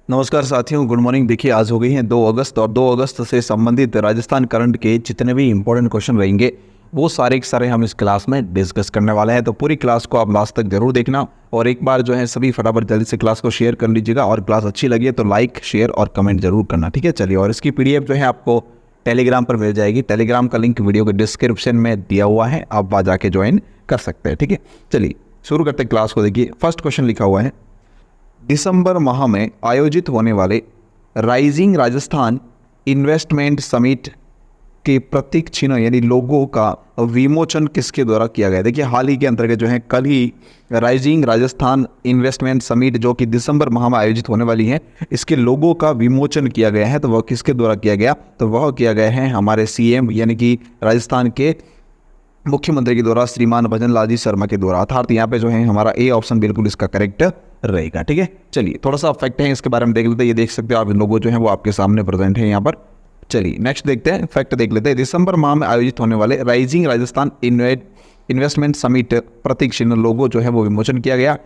नमस्कार साथियों, good morning. देखिए, आज हो गई है 2 अगस्त और 2 अगस्त से संबंधित राजस्थान करंट के जितने भी इंपॉर्टेंट क्वेश्चन रहेंगे वो सारे के सारे हम इस क्लास में डिस्कस करने वाले हैं। तो पूरी क्लास को आप लास्ट तक जरूर देखना और एक बार जो है सभी फटाफट जल्दी से क्लास को शेयर कर लीजिएगा और क्लास अच्छी लगी है तो लाइक, शेयर और कमेंट जरूर करना, ठीक है। चलिए, और इसकी पीडीएफ जो है आपको टेलीग्राम पर मिल जाएगी। टेलीग्राम का लिंक वीडियो के डिस्क्रिप्शन में दिया हुआ है, आप वहाँ जाके ज्वाइन कर सकते हैं, ठीक है। चलिए शुरू करते हैं क्लास को। देखिए, फर्स्ट क्वेश्चन लिखा हुआ है, दिसंबर माह में आयोजित होने वाले राइजिंग राजस्थान इन्वेस्टमेंट समिट के प्रतीक चिन्ह यानी लोगो का विमोचन किसके द्वारा किया गया। देखिए, हाल ही के अंतर्गत जो है कल ही राइजिंग राजस्थान इन्वेस्टमेंट समिट जो कि दिसंबर माह में आयोजित होने वाली है, इसके लोगो का विमोचन किया गया है। तो वह किसके द्वारा किया गया, तो वह किया गया है हमारे सीएम यानी कि राजस्थान के मुख्यमंत्री के द्वारा, श्रीमान भजन लाल जी शर्मा के द्वारा। अर्थात यहाँ पे जो है हमारा ए ऑप्शन बिल्कुल इसका करेक्ट रहेगा, ठीक है। चलिए, थोड़ा सा फैक्ट है इसके बारे में देख लेते हैं। ये देख सकते हो आप, लोगो जो है वो आपके सामने प्रेजेंट है यहाँ पर। चलिए नेक्स्ट देखते हैं, फैक्ट देख लेते हैं। दिसंबर माह में आयोजित होने वाले राइजिंग राजस्थान इन्वेस्टमेंट समिट प्रतीक चिन्ह लोगो जो है वो विमोचन किया गया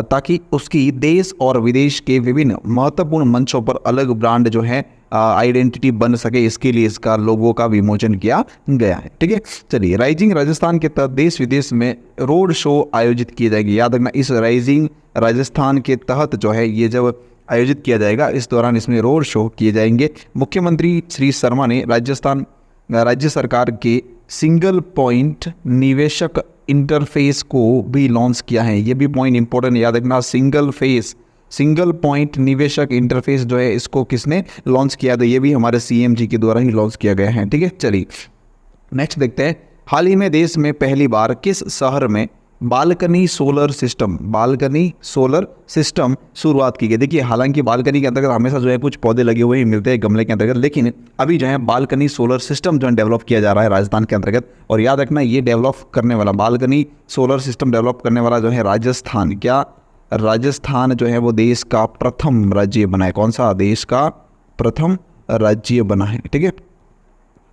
ताकि उसकी देश और विदेश के विभिन्न महत्वपूर्ण मंचों पर अलग ब्रांड जो है आइडेंटिटी बन सके, इसके लिए इसका लोगो का विमोचन किया गया है, ठीक है। चलिए, राइजिंग राजस्थान के तहत देश विदेश में रोड शो आयोजित किए जाएंगे। याद रखना, इस राइजिंग राजस्थान के तहत जो है ये जब आयोजित किया जाएगा, इस दौरान इसमें रोड शो किए जाएंगे। मुख्यमंत्री श्री शर्मा ने राज्य सरकार के सिंगल पॉइंट निवेशक इंटरफेस को भी लॉन्च किया है। ये भी पॉइंट इंपॉर्टेंट याद रखना, सिंगल पॉइंट निवेशक इंटरफेस जो है इसको किसने लॉन्च किया, तो ये भी हमारे सीएम जी के द्वारा ही लॉन्च किया गया है, ठीक है। चलिए नेक्स्ट देखते हैं, हाल ही में देश में पहली बार किस शहर में बालकनी सोलर सिस्टम शुरुआत की गई। देखिए, हालांकि बालकनी के अंतर्गत हमेशा जो है कुछ पौधे लगे हुए ही मिलते हैं गमले के अंतर्गत, लेकिन अभी जो है बालकनी सोलर सिस्टम जो है डेवलप किया जा रहा है राजस्थान के अंतर्गत। और याद रखना, ये डेवलप करने वाला बालकनी सोलर सिस्टम डेवलप करने वाला जो है राजस्थान जो है वो देश का प्रथम राज्य बना है। कौन सा देश का प्रथम राज्य बना है, ठीक है।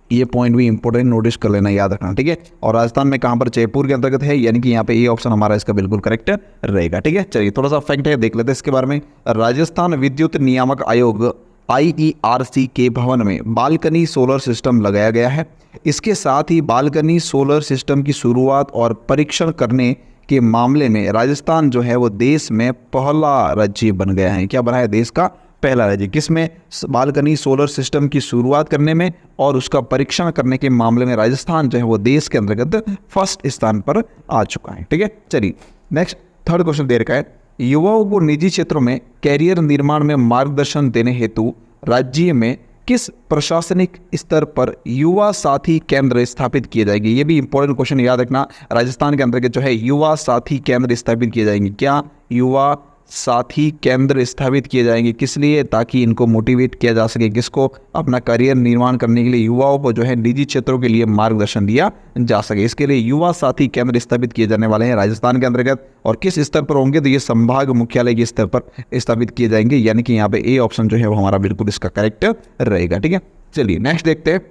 ये पॉइंट भी इंपॉर्टेंट नोटिस कर लेना, याद रखना, ठीक है। और राजस्थान में कहाँ पर, जयपुर के अंतर्गत है, यानी कि यहाँ पे ये ऑप्शन हमारा इसका बिल्कुल करेक्ट रहेगा, ठीक है। चलिए, थोड़ा सा फैक्ट है देख लेते हैं इसके बारे में। राजस्थान विद्युत नियामक आयोग IERC के भवन में बालकनी सोलर सिस्टम लगाया गया है। इसके साथ ही बालकनी सोलर सिस्टम की शुरुआत और परीक्षण करने के मामले में राजस्थान जो है वो देश में पहला राज्य बन गया है। क्या बना है, देश का पहला राज्य, किसमें, बालकनी सोलर सिस्टम की शुरुआत करने में और उसका परीक्षण करने के मामले में राजस्थान जो है वो देश के अंतर्गत फर्स्ट स्थान पर आ चुका है, ठीक है। चलिए नेक्स्ट थर्ड क्वेश्चन दे रखा है, युवाओं को निजी क्षेत्रों में कैरियर निर्माण में मार्गदर्शन देने हेतु राज्य में किस प्रशासनिक स्तर पर युवा साथी केंद्र स्थापित किए जाएंगे। ये भी इंपॉर्टेंट क्वेश्चन, याद रखना। राजस्थान के अंतर्गत जो है युवा साथी केंद्र स्थापित किए जाएंगे। क्या युवा साथी केंद्र स्थापित किए जाएंगे, किस लिए, ताकि इनको मोटिवेट किया जा सके, किसको, अपना करियर निर्माण करने के लिए युवाओं को जो है निजी क्षेत्रों के लिए मार्गदर्शन दिया जा सके। इसके लिए युवा साथी केंद्र स्थापित किए जाने वाले हैं राजस्थान के अंतर्गत। और किस स्तर पर होंगे, तो ये संभाग मुख्यालय के स्तर पर स्थापित किए जाएंगे, यानी कि यहाँ पे ए ऑप्शन जो है वो हमारा बिल्कुल इसका करेक्ट रहेगा, ठीक है। चलिए नेक्स्ट देखते हैं,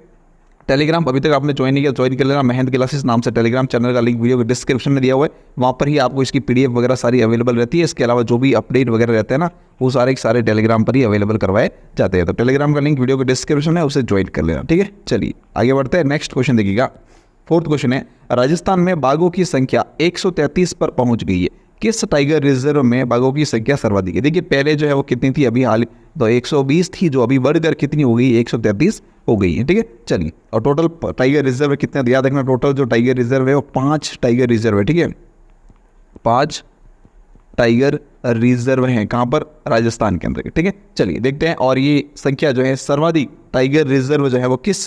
टेलीग्राम अभी तक आपने ज्वाइन नहीं किया, ज्वाइन कर लेना। महंत क्लासेस नाम से टेलीग्राम चैनल का लिंक वीडियो के डिस्क्रिप्शन में दिया हुआ है, वहाँ पर ही आपको इसकी पीडीएफ वगैरह सारी अवेलेबल रहती है। इसके अलावा जो भी अपडेट वगैरह रहते हैं ना, वो सारे के सारे टेलीग्राम पर ही अवेलेबल करवाए जाते हैं। तो टेलीग्राम का लिंक वीडियो के डिस्क्रिप्शन है, उसे ज्वाइन कर लेना, ठीक है। चलिए आगे बढ़ते हैं, नेक्स्ट क्वेश्चन देखिएगा। फोर्थ क्वेश्चन है, राजस्थान में बाघों की संख्या 133 पर पहुंच गई है। किस टाइगर रिजर्व में बाघों की संख्या सर्वाधिक है। देखिए, पहले जो है वो कितनी थी, अभी हाल तो 120 थी, जो अभी बढ़कर कितनी हो गई, 133 हो गई है, ठीक है। चलिए, और टोटल टाइगर रिजर्व कितने, याद रखना, टोटल जो टाइगर रिजर्व है वो 5 टाइगर रिजर्व है, ठीक है। 5 टाइगर रिजर्व हैं, कहाँ पर, राजस्थान के अंदर, ठीक है। चलिए देखते हैं, और ये संख्या जो है सर्वाधिक टाइगर रिजर्व जो है वो किस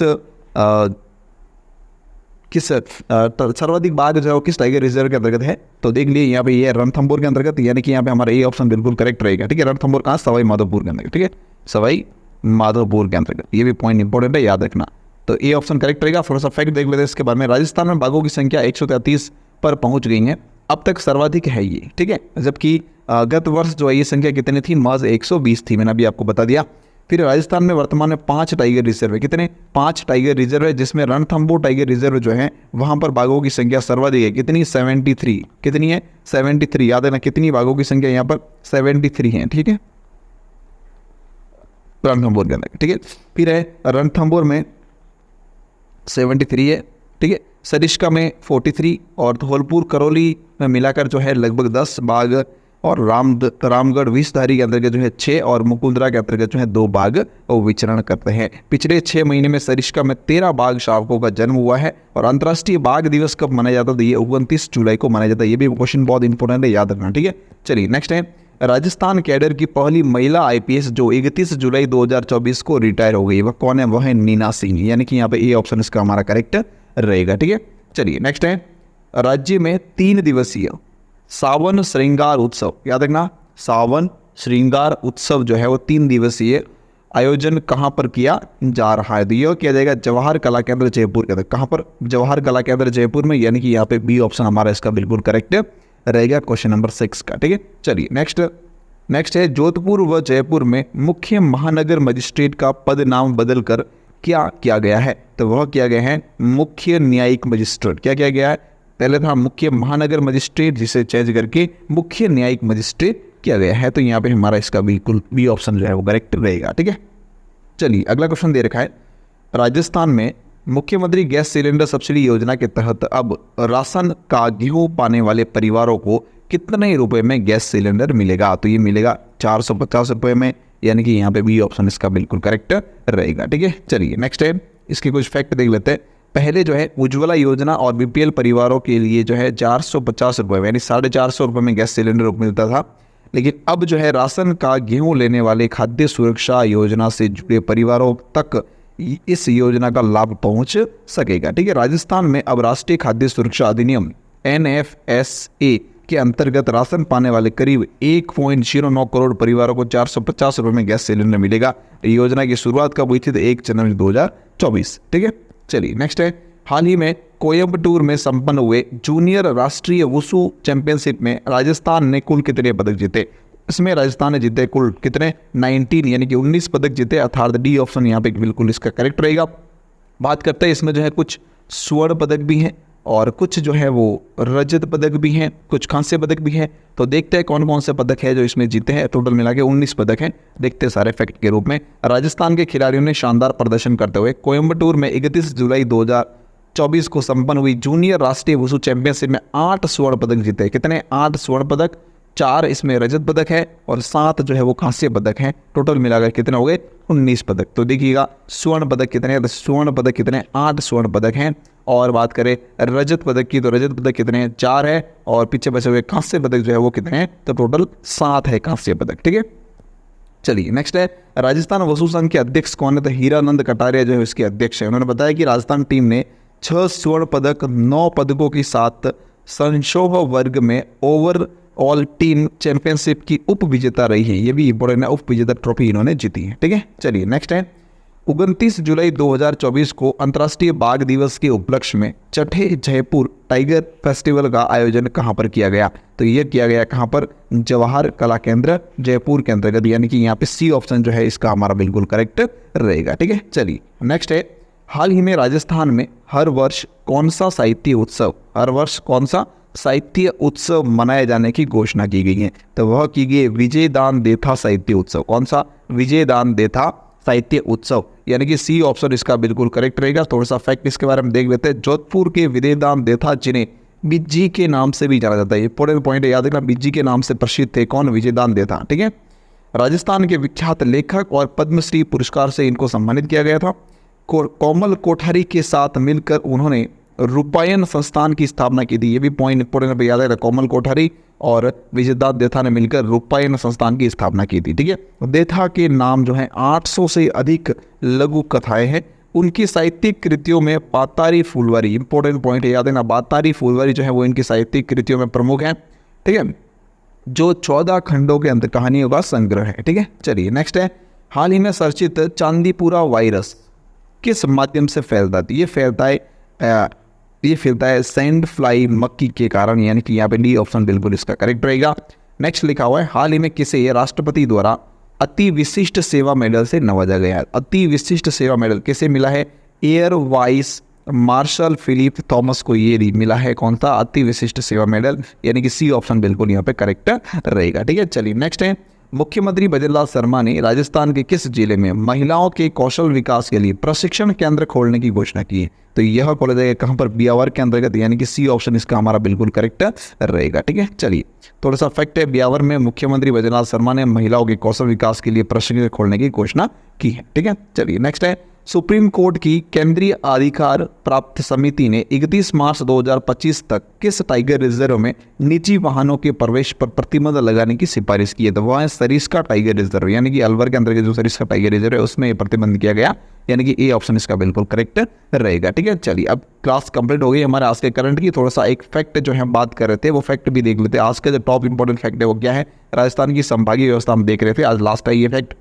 सर्वाधिक बाघ जो है वो किस टाइगर रिजर्व के अंतर्गत है, तो देख लिए यहाँ पे ये रणथंभौर के अंतर्गत, यानी कि यहाँ पे हमारा ये ऑप्शन बिल्कुल करेक्ट रहेगा, ठीक है। रणथंभौर कहाँ, सवाई माधोपुर के अंतर्गत, ठीक है, सवाई माधोपुर के अंतर्गत। ये भी पॉइंट इंपॉर्टेंट है, याद रखना। तो ये ऑप्शन करेक्ट रहेगा। थोड़ा सा फैक्ट देख लेते हैं इसके बारे में। राजस्थान में बाघों की संख्या 133 पर पहुंच गई है, अब तक सर्वाधिक है ये, ठीक है। जबकि गत वर्ष जो है ये संख्या कितनी थी, महज 120 थी, मैंने अभी आपको बता दिया। फिर राजस्थान में वर्तमान में 5 टाइगर रिजर्व है, कितने, 5 टाइगर रिजर्व है, जिसमें रणथंभौर टाइगर रिजर्व जो है वहां पर बाघों की संख्या सर्वाधिक है, कितनी, 73, कितनी है, 73, याद है ना, कितनी बाघों की संख्या यहाँ पर 73 है, ठीक है। रणथंभौर के अंदर, ठीक है। फिर है रणथंभौर में 73 है, ठीक है। सरिस्का में 43 और धौलपुर करौली में मिलाकर जो है लगभग 10 बाघ, और रामगढ़ विषधारी के अंतर्गत जो है 6 और मुकुंदरा के अंतर्गत जो है 2 बाघ वो विचरण करते हैं। पिछले 6 महीने में सरिस्का में 13 बाघ शावकों का जन्म हुआ है। और अंतर्राष्ट्रीय बाघ दिवस कब मनाया जाता है? तो ये 29 जुलाई को मनाया जाता है। ये भी क्वेश्चन बहुत इंपॉर्टेंट है, याद रखना, ठीक है। चलिए नेक्स्ट है राजस्थान कैडर की पहली महिला आईपीएस जो 31 जुलाई 2024 को रिटायर हो गई, वह कौन है? वह है नीना सिंह, यानी कि यहाँ पे ए ऑप्शन इसका हमारा करेक्ट रहेगा, ठीक है। चलिए नेक्स्ट है राज्य में 3 दिवसीय सावन श्रृंगार उत्सव, याद रखना, सावन श्रृंगार उत्सव जो है वो 3 दिवसीय आयोजन कहाँ पर किया जा रहा है? तो ये किया जाएगा जवाहर कला केंद्र जयपुर के अंदर। कहाँ पर? जवाहर कला केंद्र जयपुर में, यानी कि यहाँ पे बी ऑप्शन हमारा इसका बिल्कुल करेक्ट रहेगा क्वेश्चन नंबर 6 का, ठीक है। चलिए नेक्स्ट है जोधपुर व जयपुर में मुख्य महानगर मजिस्ट्रेट का पद नाम बदलकर क्या किया गया है? तो वह किया गया है मुख्य न्यायिक मजिस्ट्रेट। क्या किया गया है? पहले था मुख्य महानगर मजिस्ट्रेट, जिसे चेंज करके मुख्य न्यायिक मजिस्ट्रेट किया गया है। तो यहाँ पे हमारा इसका बिल्कुल बी ऑप्शन जो है वो करेक्ट रहेगा, ठीक है। चलिए अगला क्वेश्चन दे रखा है राजस्थान में मुख्यमंत्री गैस सिलेंडर सब्सिडी योजना के तहत अब राशन का गेहूं पाने वाले परिवारों को कितने रुपए में गैस सिलेंडर मिलेगा? तो ये मिलेगा 450 रुपये में, यानी कि यहाँ पे बी ऑप्शन इसका बिल्कुल करेक्ट रहेगा, ठीक है। चलिए नेक्स्ट है इसके कुछ फैक्ट देख लेते हैं। पहले जो है उज्ज्वला योजना और बीपीएल परिवारों के लिए जो है 450 रुपये यानी 450 रुपये में गैस सिलेंडर मिलता था। लेकिन अब जो है राशन का गेहूं लेने वाले खाद्य सुरक्षा योजना से जुड़े परिवारों तक इस योजना का लाभ पहुंच सकेगा, ठीक है। राजस्थान में अब राष्ट्रीय खाद्य सुरक्षा अधिनियम NFSA के अंतर्गत राशन पाने वाले करीब 1.09 करोड़ परिवारों को 450 रुपये में गैस सिलेंडर मिलेगा। योजना की शुरुआत कब हुई थी? तो 1 जनवरी 2024, ठीक है। चलिए नेक्स्ट है हाल ही में कोयम्बटूर में संपन्न हुए जूनियर राष्ट्रीय वुशु चैंपियनशिप में राजस्थान ने कुल कितने पदक जीते? इसमें राजस्थान ने जीते कुल कितने? 19 यानी कि 19 पदक जीते, अर्थात डी ऑप्शन यहाँ पे बिल्कुल इसका करेक्ट रहेगा। बात करते हैं इसमें जो है कुछ स्वर्ण पदक भी हैं और कुछ जो है वो रजत पदक भी हैं, कुछ कांस्य पदक भी हैं। तो देखते हैं कौन कौन से पदक है जो इसमें जीते हैं। टोटल मिला के 19 पदक हैं। देखते हैं सारे फैक्ट के रूप में। राजस्थान के खिलाड़ियों ने शानदार प्रदर्शन करते हुए कोयम्बटूर में 31 जुलाई 2024 को संपन्न हुई जूनियर राष्ट्रीय वुशु चैंपियनशिप में 8 स्वर्ण पदक जीते। कितने? 8 स्वर्ण पदक, 4 इसमें रजत पदक है और 7 जो है वो कांस्य पदक हैं। टोटल मिलाकर कितने हो गए? 19 पदक। तो देखिएगा स्वर्ण पदक कितने हैं? तो स्वर्ण पदक कितने? 8 स्वर्ण पदक हैं। और बात करें रजत पदक की, तो रजत पदक कितने हैं? 4 है। और पीछे बचे हुए कांस्य पदक जो है वो कितने हैं? तो टोटल 7 है कांस्य पदक, ठीक है। चलिए नेक्स्ट है राजस्थान वसु संघ के अध्यक्ष कौन है? तो हीरानंद कटारिया जो है इसके अध्यक्ष है। उन्होंने बताया कि राजस्थान टीम ने 6 स्वर्ण पदक, 9 पदकों के साथ संशोभ वर्ग में ओवरऑल टीम चैंपियनशिप की उप विजेता रही है। ये भी इंपॉर्टेंट है, उप विजेता ट्रॉफी इन्होंने जीती है, ठीक है। चलिए नेक्स्ट है 29 जुलाई 2024 को अंतर्राष्ट्रीय बाघ दिवस के उपलक्ष्य में छठे जयपुर टाइगर फेस्टिवल का आयोजन कहां पर किया गया? तो ये किया गया कहां पर? जवाहर कला केंद्र जयपुर के अंतर्गत, यानी कि यहाँ पे सी ऑप्शन जो है इसका हमारा बिल्कुल करेक्ट रहेगा, ठीक है। चलिए नेक्स्ट है हाल ही में राजस्थान में हर वर्ष कौन सा साहित्य उत्सव मनाए जाने की घोषणा की गई है? तो वह की गई विजयदान देथा साहित्य उत्सव। कौन सा? विजयदान देथा साहित्य उत्सव, यानी कि सी ऑप्शन इसका बिल्कुल करेक्ट रहेगा। थोड़ा सा फैक्ट इसके बारे में देख लेते हैं। जोधपुर के विजयदान देथा, जिन्हें बिज्जी के नाम से भी जाना जाता है, ये इंपॉर्टेंट पॉइंट है, याद रखना, बिज्जी के नाम से प्रसिद्ध थे। कौन? विजयदान देथा, ठीक है। राजस्थान के विख्यात लेखक और पद्मश्री पुरस्कार से इनको सम्मानित किया गया था। कोमल कोठारी के साथ मिलकर उन्होंने रूपायन संस्थान की स्थापना की थी। ये भी पॉइंट इंपॉर्टेंट याद है। कोमल कोठारी और विजयदान देथा ने मिलकर रूपायन संस्थान की स्थापना की थी, ठीक है। देथा के नाम जो है 800 से अधिक लघु कथाएं हैं। उनकी साहित्यिक कृतियों में बातारी फुलवारी, इंपॉर्टेंट पॉइंट है, याद है ना, बातारी फुलवारी जो है वो इनकी साहित्यिक कृतियों में प्रमुख है, ठीक है, जो 14 खंडों के अंत कहानियों का संग्रह है, ठीक है। चलिए नेक्स्ट है हाल ही में चर्चित चांदीपुरा वायरस किस माध्यम से फैलता है? ये फैलता है सैंड फ्लाई मक्खी के कारण, यानी कि यहाँ पे डी ऑप्शन बिल्कुल इसका करेक्ट रहेगा। नेक्स्ट लिखा हुआ है हाल ही में किसे राष्ट्रपति द्वारा अति विशिष्ट सेवा मेडल से नवाजा गया है? अति विशिष्ट सेवा मेडल किसे मिला है? Air vice marshal Philip Thomas को ये मिला है। कौन सा? अति विशिष्ट सेवा मेडल, यानी कि सी ऑप्शन बिल्कुल यहाँ पे करेक्ट रहेगा, ठीक है। चलिए नेक्स्ट है मुख्यमंत्री भजनलाल शर्मा ने राजस्थान के किस जिले में महिलाओं के कौशल विकास के लिए प्रशिक्षण केंद्र खोलने की घोषणा की है? तो यह कॉलेज है कहाँ पर? ब्यावर के अंतर्गत, यानी कि सी ऑप्शन इसका हमारा बिल्कुल करेक्ट रहेगा। ठीक है, चलिए थोड़ा सा फैक्ट है, ब्यावर में मुख्यमंत्री भजनलाल शर्मा ने महिलाओं के कौशल विकास के लिए प्रशिक्षण खोलने की घोषणा की है। ठीक है, चलिए नेक्स्ट है, सुप्रीम कोर्ट की केंद्रीय अधिकार प्राप्त समिति ने 31 मार्च 2025 तक किस टाइगर रिजर्व में निजी वाहनों के प्रवेश पर प्रतिबंध लगाने की सिफारिश की है? तो वह है सरिस्का टाइगर रिजर्व, यानी कि अलवर के अंदर जो सरिस्का टाइगर रिजर्व है उसमें ये प्रतिबंध किया गया, यानी कि ए ऑप्शन इसका बिल्कुल करेक्ट रहेगा। ठीक है, चलिए अब क्लास कंप्लीट हो गई हमारे आज के करंट की। थोड़ा सा एक फैक्ट जो हम बात कर रहे थे वो फैक्ट भी देख लेते हैं। आज का जो टॉप इंपॉर्टेंट फैक्ट है वो क्या है? राजस्थान की संभागीय व्यवस्था हम देख रहे थे, आज लास्ट है ये फैक्ट।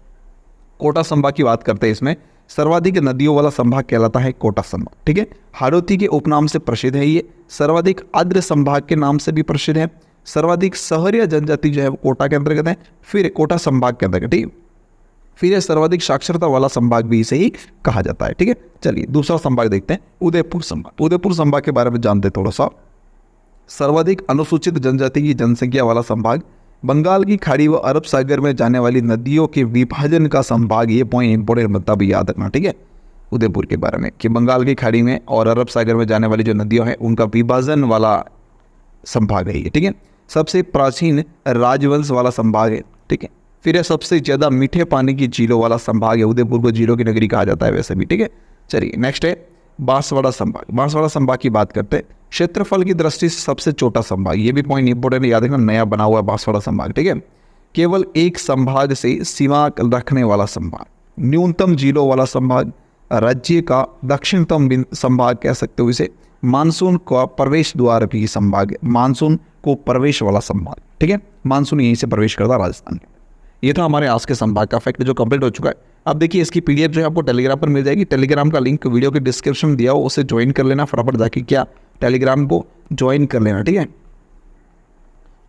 कोटा संभाग की बात करते हैं, इसमें सर्वाधिक नदियों वाला संभाग कहलाता है कोटा संभाग। ठीक है, हाड़ौती के उपनाम से प्रसिद्ध है ये, सर्वाधिक आर्द्र संभाग के नाम से भी प्रसिद्ध है, सर्वाधिक शहरीय जनजाति जो है वो कोटा के अंतर्गत है, फिर कोटा संभाग के अंतर्गत। ठीक है, फिर सर्वाधिक साक्षरता वाला संभाग भी इसे ही कहा जाता है। ठीक है, चलिए दूसरा संभाग देखते हैं, उदयपुर संभाग। उदयपुर संभाग के बारे में जानते हैं थोड़ा सा। सर्वाधिक अनुसूचित जनजाति की जनसंख्या वाला संभाग, बंगाल की खाड़ी व अरब सागर में जाने वाली नदियों के विभाजन का संभाग, ये पॉइंट इंपॉर्टेंट मतलब भी याद रखना। ठीक है, उदयपुर के बारे में कि बंगाल की खाड़ी में और अरब सागर में जाने वाली जो नदियां हैं उनका विभाजन वाला संभाग है ये। ठीक है, सबसे प्राचीन राजवंश वाला संभाग है। ठीक है, फिर यह सबसे ज़्यादा मीठे पानी की झीलों वाला संभाग है, उदयपुर को झीलों की नगरी कहा जाता है वैसे भी। ठीक है, चलिए नेक्स्ट है बांसवाड़ा संभाग। बांसवाड़ा संभाग की बात करते हैं, क्षेत्रफल की दृष्टि से सबसे छोटा संभाग, ये भी पॉइंट इंपोर्टेंट याद रखना, नया बना हुआ है बांसवाड़ा संभाग। ठीक है, केवल एक संभाग से सीमा रखने वाला संभाग, न्यूनतम झीलों वाला संभाग, राज्य का दक्षिणतम संभाग कह सकते हो इसे, मानसून का प्रवेश द्वार भी संभाग, मानसून को प्रवेश वाला संभाग। ठीक है, मानसून यहीं से प्रवेश करता राजस्थान के। ये था हमारे आज के संभाग का फैक्ट जो कंप्लीट हो चुका है। अब देखिए इसकी पीडीएफ जो है आपको टेलीग्राम पर मिल जाएगी। टेलीग्राम का लिंक वीडियो के डिस्क्रिप्शन में दिया हो, उसे ज्वाइन कर लेना, फटाफट जाके क्या टेलीग्राम को ज्वाइन कर लेना। ठीक है,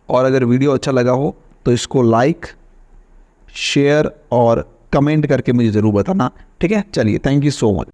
और अगर वीडियो अच्छा लगा हो तो इसको लाइक, शेयर और कमेंट करके मुझे ज़रूर बताना। ठीक है, चलिए थैंक यू सो मच।